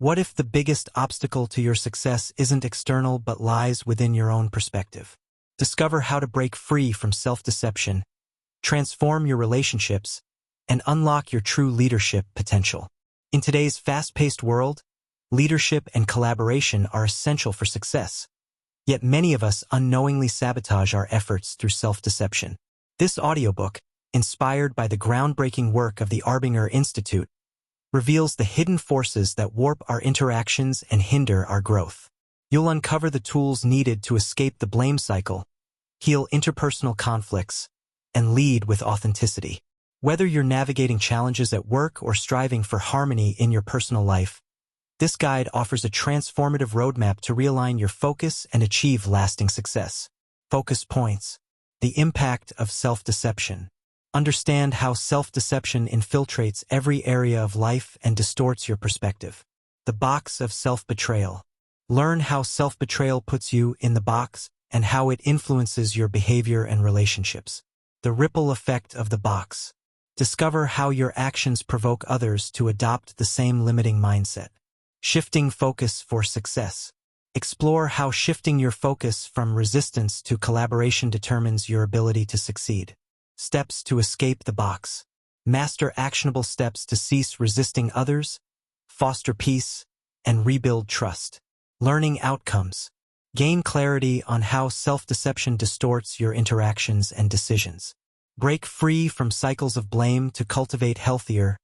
What if the biggest obstacle to your success isn't external but lies within your own perspective? Discover how to break free from self-deception, transform your relationships, and unlock your true leadership potential. In today's fast-paced world, leadership and collaboration are essential for success. Yet many of us unknowingly sabotage our efforts through self-deception. This audiobook, inspired by the groundbreaking work of the Arbinger Institute, reveals the hidden forces that warp our interactions and hinder our growth. You'll uncover the tools needed to escape the blame cycle, heal interpersonal conflicts, and lead with authenticity. Whether you're navigating challenges at work or striving for harmony in your personal life, this guide offers a transformative roadmap to realign your focus and achieve lasting success. Focus points: the impact of self-deception. Understand how self-deception infiltrates every area of life and distorts your perspective. The box of self-betrayal. Learn how self-betrayal puts you in the box and how it influences your behavior and relationships. The ripple effect of the box. Discover how your actions provoke others to adopt the same limiting mindset. Shifting focus for success. Explore how shifting your focus from resistance to collaboration determines your ability to succeed. Steps to escape the box. Master actionable steps to cease resisting others, foster peace, and rebuild trust. Learning outcomes. Gain clarity on how self-deception distorts your interactions and decisions. Break free from cycles of blame to cultivate healthier,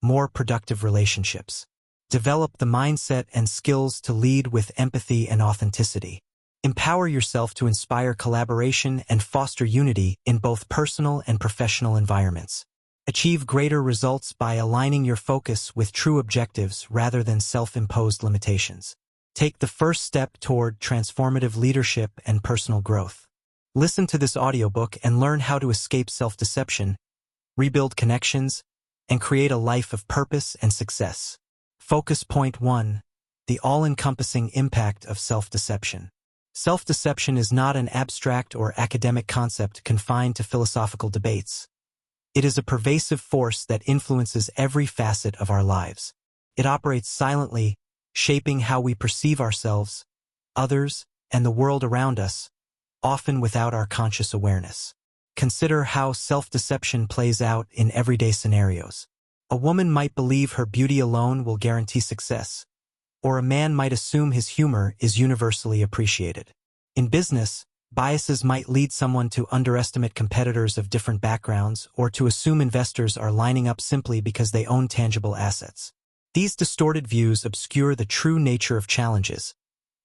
more productive relationships. Develop the mindset and skills to lead with empathy and authenticity. Empower yourself to inspire collaboration and foster unity in both personal and professional environments. Achieve greater results by aligning your focus with true objectives rather than self-imposed limitations. Take the first step toward transformative leadership and personal growth. Listen to this audiobook and learn how to escape self-deception, rebuild connections, and create a life of purpose and success. Focus point 1. The all-encompassing impact of self-deception. Self-deception is not an abstract or academic concept confined to philosophical debates. It is a pervasive force that influences every facet of our lives. It operates silently, shaping how we perceive ourselves, others, and the world around us, often without our conscious awareness. Consider how self-deception plays out in everyday scenarios. A woman might believe her beauty alone will guarantee success, or a man might assume his humor is universally appreciated. In business, biases might lead someone to underestimate competitors of different backgrounds or to assume investors are lining up simply because they own tangible assets. These distorted views obscure the true nature of challenges,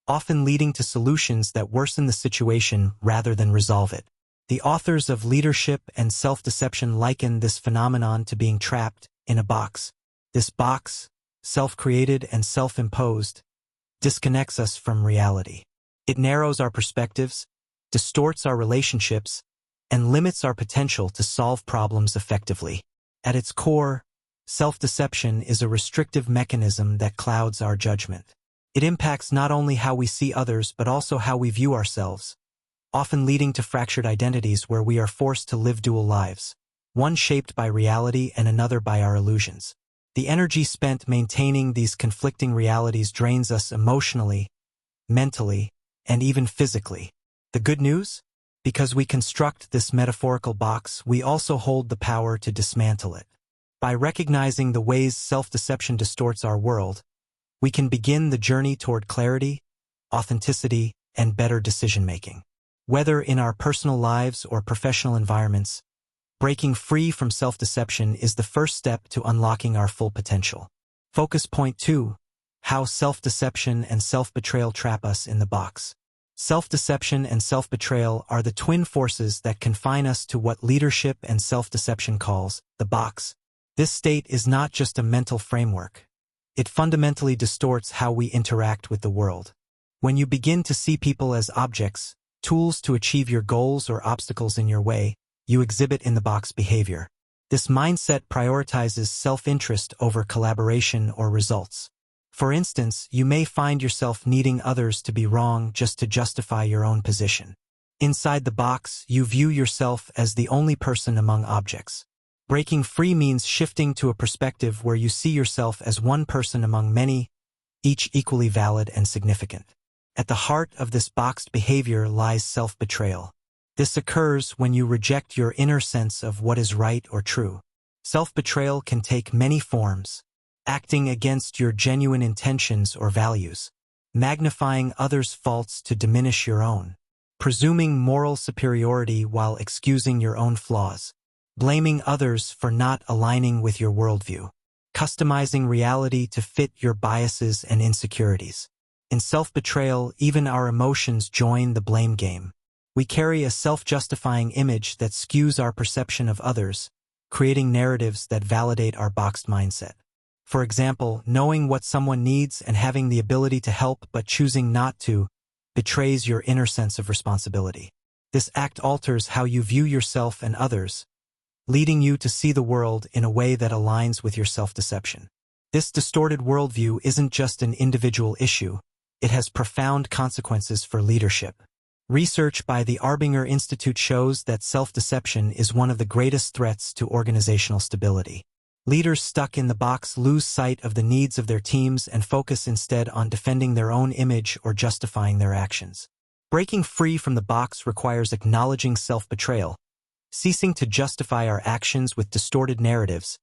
often leading to solutions that worsen the situation rather than resolve it. The authors of Leadership and Self-Deception liken this phenomenon to being trapped in a box. This box, self-created and self-imposed, disconnects us from reality. It narrows our perspectives, distorts our relationships, and limits our potential to solve problems effectively. At its core, self-deception is a restrictive mechanism that clouds our judgment. It impacts not only how we see others but also how we view ourselves, often leading to fractured identities where we are forced to live dual lives, one shaped by reality and another by our illusions. The energy spent maintaining these conflicting realities drains us emotionally, mentally, and even physically. The good news? Because we construct this metaphorical box, we also hold the power to dismantle it. By recognizing the ways self-deception distorts our world, we can begin the journey toward clarity, authenticity, and better decision-making. Whether in our personal lives or professional environments, breaking free from self-deception is the first step to unlocking our full potential. Focus point 2. How self-deception and self-betrayal trap us in the box. Self-deception and self-betrayal are the twin forces that confine us to what leadership and self-deception calls the box. This state is not just a mental framework. It fundamentally distorts how we interact with the world. When you begin to see people as objects, tools to achieve your goals or obstacles in your way, you exhibit in-the-box behavior. This mindset prioritizes self-interest over collaboration or results. For instance, you may find yourself needing others to be wrong just to justify your own position. Inside the box, you view yourself as the only person among objects. Breaking free means shifting to a perspective where you see yourself as one person among many, each equally valid and significant. At the heart of this boxed behavior lies self-betrayal. This occurs when you reject your inner sense of what is right or true. Self-betrayal can take many forms: acting against your genuine intentions or values, magnifying others' faults to diminish your own, presuming moral superiority while excusing your own flaws, blaming others for not aligning with your worldview, customizing reality to fit your biases and insecurities. In self-betrayal, even our emotions join the blame game. We carry a self-justifying image that skews our perception of others, creating narratives that validate our boxed mindset. For example, knowing what someone needs and having the ability to help but choosing not to betrays your inner sense of responsibility. This act alters how you view yourself and others, leading you to see the world in a way that aligns with your self-deception. This distorted worldview isn't just an individual issue, it has profound consequences for leadership. Research by the Arbinger Institute shows that self-deception is one of the greatest threats to organizational stability. Leaders stuck in the box lose sight of the needs of their teams and focus instead on defending their own image or justifying their actions. Breaking free from the box requires acknowledging self-betrayal, ceasing to justify our actions with distorted narratives,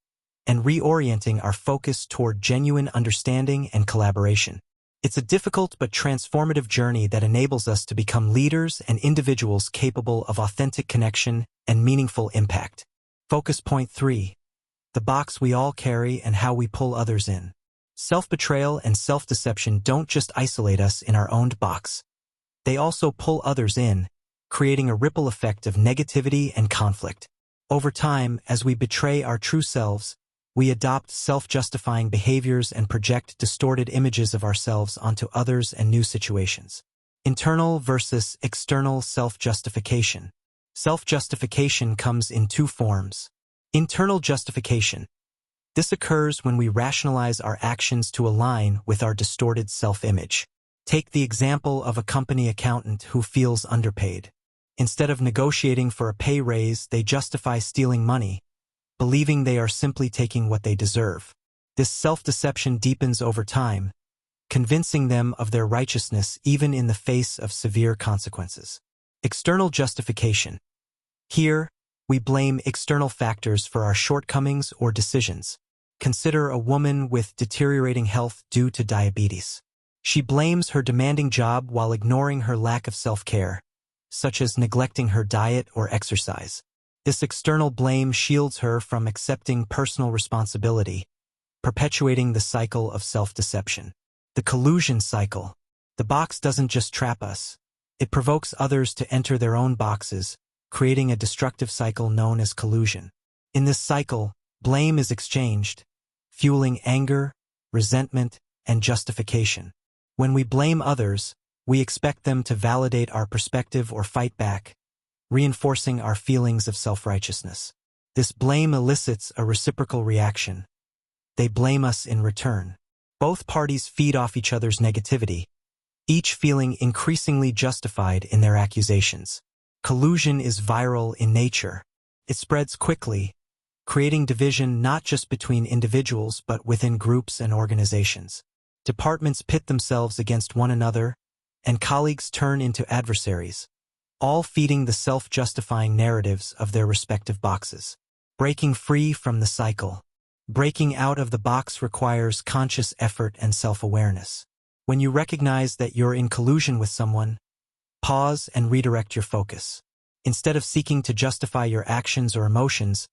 and reorienting our focus toward genuine understanding and collaboration. It's a difficult but transformative journey that enables us to become leaders and individuals capable of authentic connection and meaningful impact. Focus point 3. The box we all carry and how we pull others in. Self-betrayal and self-deception don't just isolate us in our own box. They also pull others in, creating a ripple effect of negativity and conflict. Over time, as we betray our true selves, we adopt self-justifying behaviors and project distorted images of ourselves onto others and new situations. Internal versus external self-justification. Self-justification comes in two forms. Internal justification. This occurs when we rationalize our actions to align with our distorted self-image. Take the example of a company accountant who feels underpaid. Instead of negotiating for a pay raise, they justify stealing money, believing they are simply taking what they deserve. This self-deception deepens over time, convincing them of their righteousness even in the face of severe consequences. External justification. Here, we blame external factors for our shortcomings or decisions. Consider a woman with deteriorating health due to diabetes. She blames her demanding job while ignoring her lack of self-care, such as neglecting her diet or exercise. This external blame shields her from accepting personal responsibility, perpetuating the cycle of self-deception. The collusion cycle. The box doesn't just trap us. It provokes others to enter their own boxes, creating a destructive cycle known as collusion. In this cycle, blame is exchanged, fueling anger, resentment, and justification. When we blame others, we expect them to validate our perspective or fight back, reinforcing our feelings of self-righteousness. This blame elicits a reciprocal reaction. They blame us in return. Both parties feed off each other's negativity, each feeling increasingly justified in their accusations. Collusion is viral in nature. It spreads quickly, creating division not just between individuals but within groups and organizations. Departments pit themselves against one another, and colleagues turn into adversaries, all feeding the self-justifying narratives of their respective boxes. Breaking free from the cycle. Breaking out of the box requires conscious effort and self-awareness. When you recognize that you're in collusion with someone, pause and redirect your focus. Instead of seeking to justify your actions or emotions,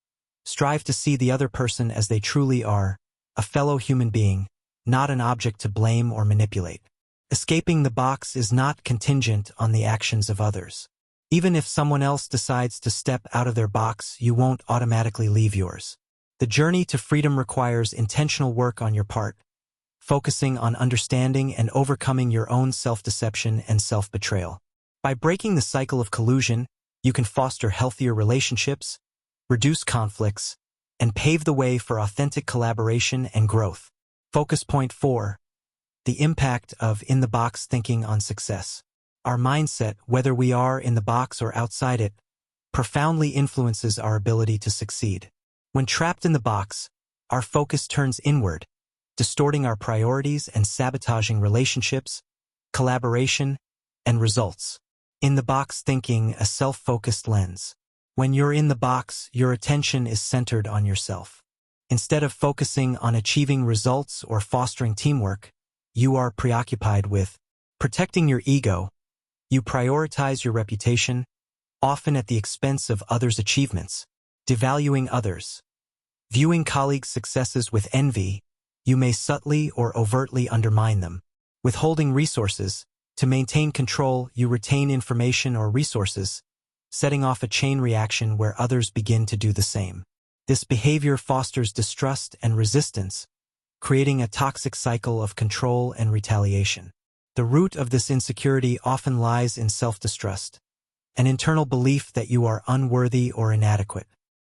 strive to see the other person as they truly are, a fellow human being, not an object to blame or manipulate. Escaping the box is not contingent on the actions of others. Even if someone else decides to step out of their box, you won't automatically leave yours. The journey to freedom requires intentional work on your part, focusing on understanding and overcoming your own self-deception and self-betrayal. By breaking the cycle of collusion, you can foster healthier relationships, reduce conflicts, and pave the way for authentic collaboration and growth. Focus point 4. The impact of in-the-box thinking on success. Our mindset, whether we are in the box or outside it, profoundly influences our ability to succeed. When trapped in the box, our focus turns inward, distorting our priorities and sabotaging relationships, collaboration, and results. In the box thinking, a self-focused lens. When you're in the box, your attention is centered on yourself. Instead of focusing on achieving results or fostering teamwork, you are preoccupied with protecting your ego. You prioritize your reputation, often at the expense of others' achievements, devaluing others. Viewing colleagues' successes with envy, you may subtly or overtly undermine them. Withholding resources. To maintain control, you retain information or resources, setting off a chain reaction where others begin to do the same. This behavior fosters distrust and resistance, creating a toxic cycle of control and retaliation. The root of this insecurity often lies in self-distrust, an internal belief that you are unworthy or inadequate.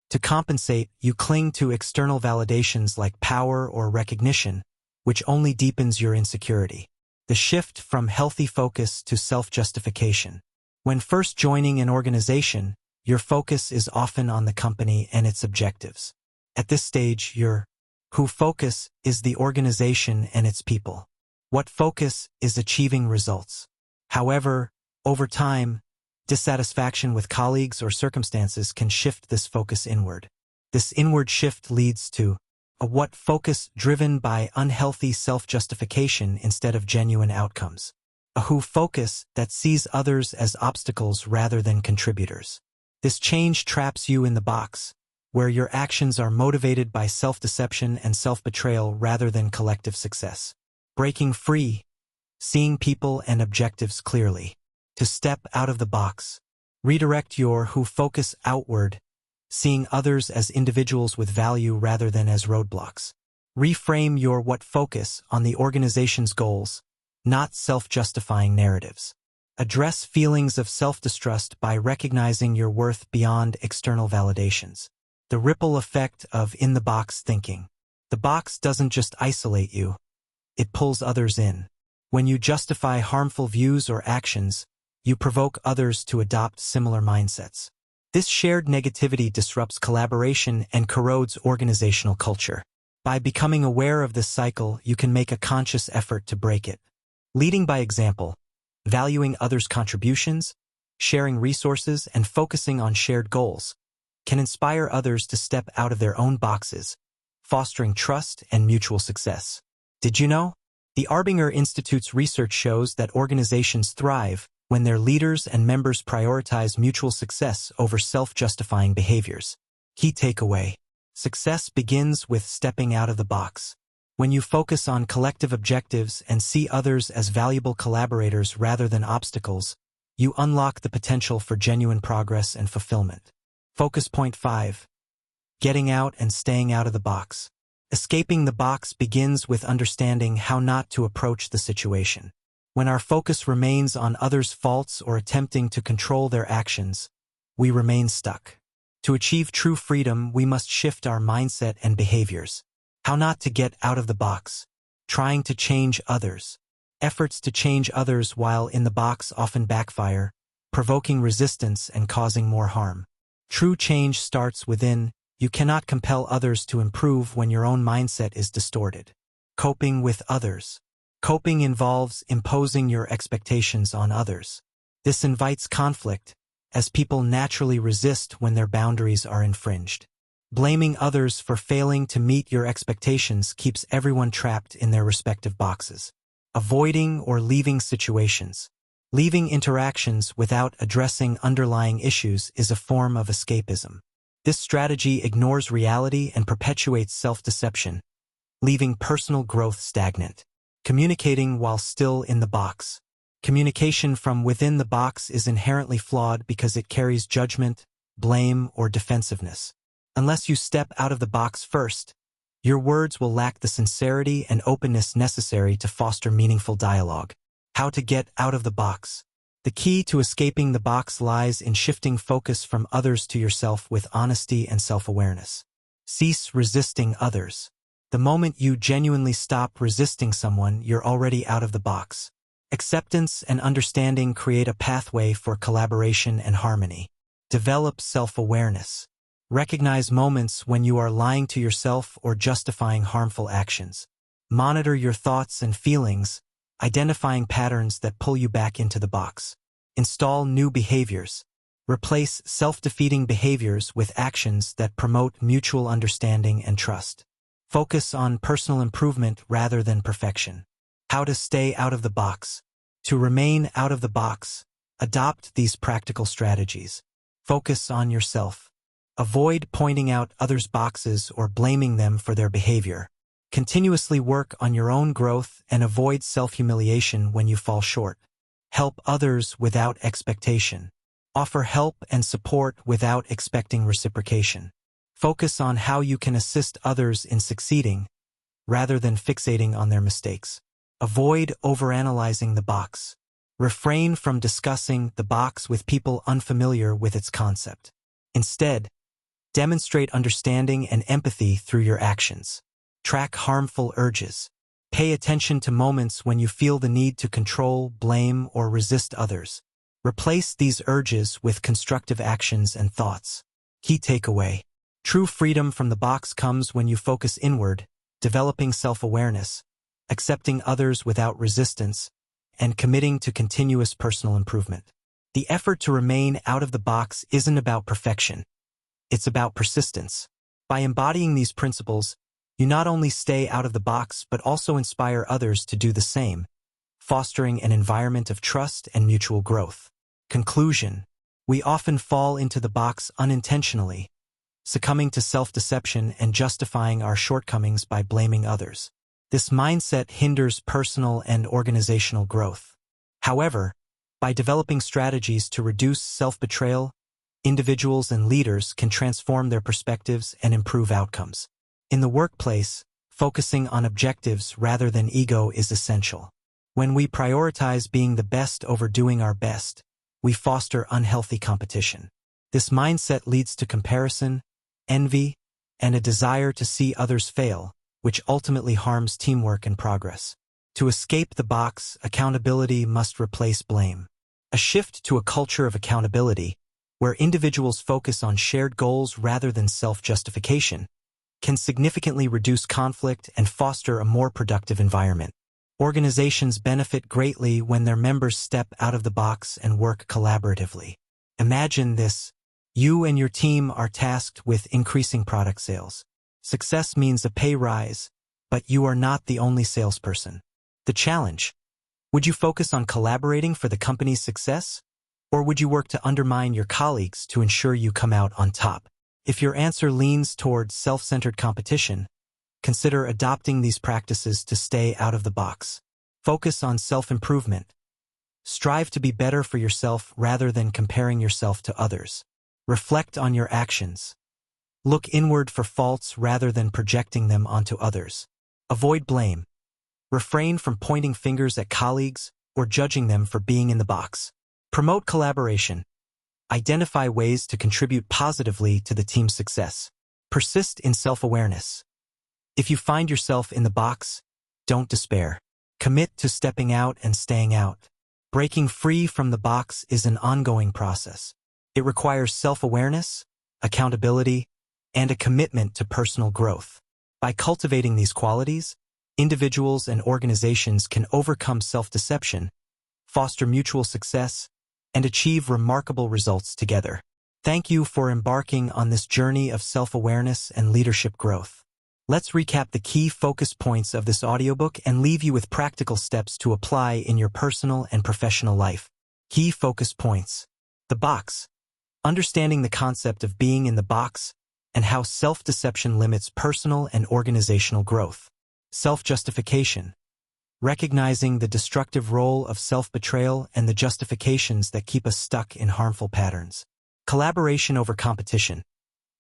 To compensate, you cling to external validations like power or recognition, which only deepens your insecurity. The shift from healthy focus to self-justification. When first joining an organization, your focus is often on the company and its objectives. At this stage, your who focus is the organization and its people. What focus is achieving results. However, over time, dissatisfaction with colleagues or circumstances can shift this focus inward. This inward shift leads to a what focus driven by unhealthy self-justification instead of genuine outcomes. A who focus that sees others as obstacles rather than contributors. This change traps you in the box, where your actions are motivated by self-deception and self-betrayal rather than collective success. Breaking free, seeing people and objectives clearly. To step out of the box. Redirect your who focus outward, seeing others as individuals with value rather than as roadblocks. Reframe your what focus on the organization's goals, not self-justifying narratives. Address feelings of self-distrust by recognizing your worth beyond external validations. The ripple effect of in-the-box thinking. The box doesn't just isolate you, it pulls others in. When you justify harmful views or actions, you provoke others to adopt similar mindsets. This shared negativity disrupts collaboration and corrodes organizational culture. By becoming aware of this cycle, you can make a conscious effort to break it. Leading by example, valuing others' contributions, sharing resources, and focusing on shared goals can inspire others to step out of their own boxes, fostering trust and mutual success. Did you know? The Arbinger Institute's research shows that organizations thrive when their leaders and members prioritize mutual success over self-justifying behaviors. Key takeaway: success begins with stepping out of the box. When you focus on collective objectives and see others as valuable collaborators rather than obstacles, you unlock the potential for genuine progress and fulfillment. Focus point 5. Getting out and staying out of the box. Escaping the box begins with understanding how not to approach the situation. When our focus remains on others' faults or attempting to control their actions, we remain stuck. To achieve true freedom, we must shift our mindset and behaviors. How not to get out of the box. Trying to change others. Efforts to change others while in the box often backfire, provoking resistance and causing more harm. True change starts within. You cannot compel others to improve when your own mindset is distorted. Coping with others. Coping involves imposing your expectations on others. This invites conflict, as people naturally resist when their boundaries are infringed. Blaming others for failing to meet your expectations keeps everyone trapped in their respective boxes. Avoiding or leaving situations. Leaving interactions without addressing underlying issues is a form of escapism. This strategy ignores reality and perpetuates self-deception, leaving personal growth stagnant. Communicating while still in the box. Communication from within the box is inherently flawed because it carries judgment, blame, or defensiveness. Unless you step out of the box first, your words will lack the sincerity and openness necessary to foster meaningful dialogue. How to get out of the box. The key to escaping the box lies in shifting focus from others to yourself with honesty and self-awareness. Cease resisting others. The moment you genuinely stop resisting someone, you're already out of the box. Acceptance and understanding create a pathway for collaboration and harmony. Develop self-awareness. Recognize moments when you are lying to yourself or justifying harmful actions. Monitor your thoughts and feelings, identifying patterns that pull you back into the box. Install new behaviors. Replace self-defeating behaviors with actions that promote mutual understanding and trust. Focus on personal improvement rather than perfection. How to stay out of the box. To remain out of the box, adopt these practical strategies. Focus on yourself. Avoid pointing out others' boxes or blaming them for their behavior. Continuously work on your own growth and avoid self-humiliation when you fall short. Help others without expectation. Offer help and support without expecting reciprocation. Focus on how you can assist others in succeeding, rather than fixating on their mistakes. Avoid overanalyzing the box. Refrain from discussing the box with people unfamiliar with its concept. Instead, demonstrate understanding and empathy through your actions. Track harmful urges. Pay attention to moments when you feel the need to control, blame, or resist others. Replace these urges with constructive actions and thoughts. Key takeaway. True freedom from the box comes when you focus inward, developing self-awareness, accepting others without resistance, and committing to continuous personal improvement. The effort to remain out of the box isn't about perfection. It's about persistence. By embodying these principles, you not only stay out of the box but also inspire others to do the same, fostering an environment of trust and mutual growth. Conclusion. We often fall into the box unintentionally, succumbing to self-deception and justifying our shortcomings by blaming others. This mindset hinders personal and organizational growth. However, by developing strategies to reduce self-betrayal, individuals and leaders can transform their perspectives and improve outcomes. In the workplace, focusing on objectives rather than ego is essential. When we prioritize being the best over doing our best, we foster unhealthy competition. This mindset leads to comparison, envy, and a desire to see others fail, which ultimately harms teamwork and progress. To escape the box, accountability must replace blame. A shift to a culture of accountability, where individuals focus on shared goals rather than self-justification, can significantly reduce conflict and foster a more productive environment. Organizations benefit greatly when their members step out of the box and work collaboratively. Imagine this. You and your team are tasked with increasing product sales. Success means a pay rise, but you are not the only salesperson. The challenge: would you focus on collaborating for the company's success, or would you work to undermine your colleagues to ensure you come out on top? If your answer leans towards self-centered competition, consider adopting these practices to stay out of the box. Focus on self-improvement. Strive to be better for yourself rather than comparing yourself to others. Reflect on your actions. Look inward for faults rather than projecting them onto others. Avoid blame. Refrain from pointing fingers at colleagues or judging them for being in the box. Promote collaboration. Identify ways to contribute positively to the team's success. Persist in self-awareness. If you find yourself in the box, don't despair. Commit to stepping out and staying out. Breaking free from the box is an ongoing process. It requires self-awareness, accountability, and a commitment to personal growth. By cultivating these qualities, individuals and organizations can overcome self-deception, foster mutual success, and achieve remarkable results together. Thank you for embarking on this journey of self-awareness and leadership growth. Let's recap the key focus points of this audiobook and leave you with practical steps to apply in your personal and professional life. Key focus points. The box. Understanding the concept of being in the box and how self-deception limits personal and organizational growth. Self-justification. Recognizing the destructive role of self-betrayal and the justifications that keep us stuck in harmful patterns. Collaboration over competition.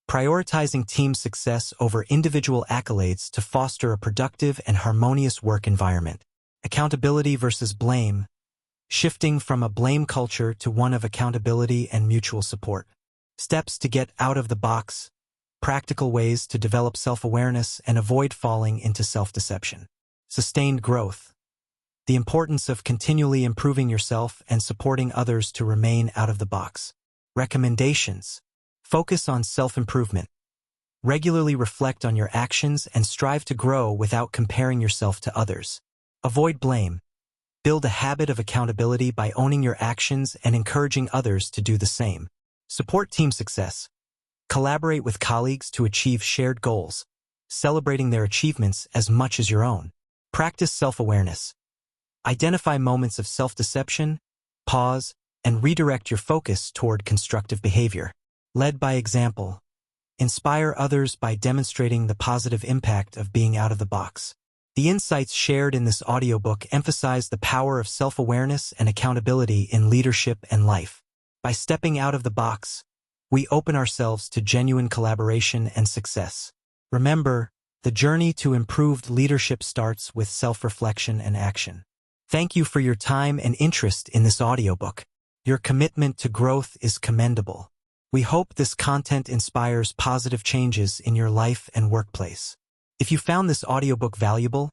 Prioritizing team success over individual accolades to foster a productive and harmonious work environment. Accountability versus blame. Shifting from a blame culture to one of accountability and mutual support. Steps to get out of the box. Practical ways to develop self-awareness and avoid falling into self-deception. Sustained growth. The importance of continually improving yourself and supporting others to remain out of the box. Recommendations. Focus on self-improvement. Regularly reflect on your actions and strive to grow without comparing yourself to others. Avoid blame. Build a habit of accountability by owning your actions and encouraging others to do the same. Support team success. Collaborate with colleagues to achieve shared goals, celebrating their achievements as much as your own. Practice self-awareness. Identify moments of self-deception, pause, and redirect your focus toward constructive behavior. Led by example. Inspire others by demonstrating the positive impact of being out of the box. The insights shared in this audiobook emphasize the power of self-awareness and accountability in leadership and life. By stepping out of the box, we open ourselves to genuine collaboration and success. Remember, the journey to improved leadership starts with self-reflection and action. Thank you for your time and interest in this audiobook. Your commitment to growth is commendable. We hope this content inspires positive changes in your life and workplace. If you found this audiobook valuable,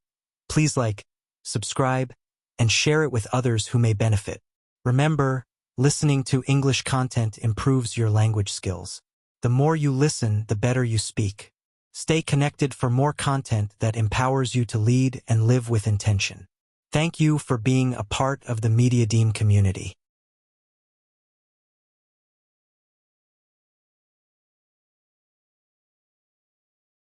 please like, subscribe, and share it with others who may benefit. Remember, listening to English content improves your language skills. The more you listen, the better you speak. Stay connected for more content that empowers you to lead and live with intention. Thank you for being a part of the Media Deem community.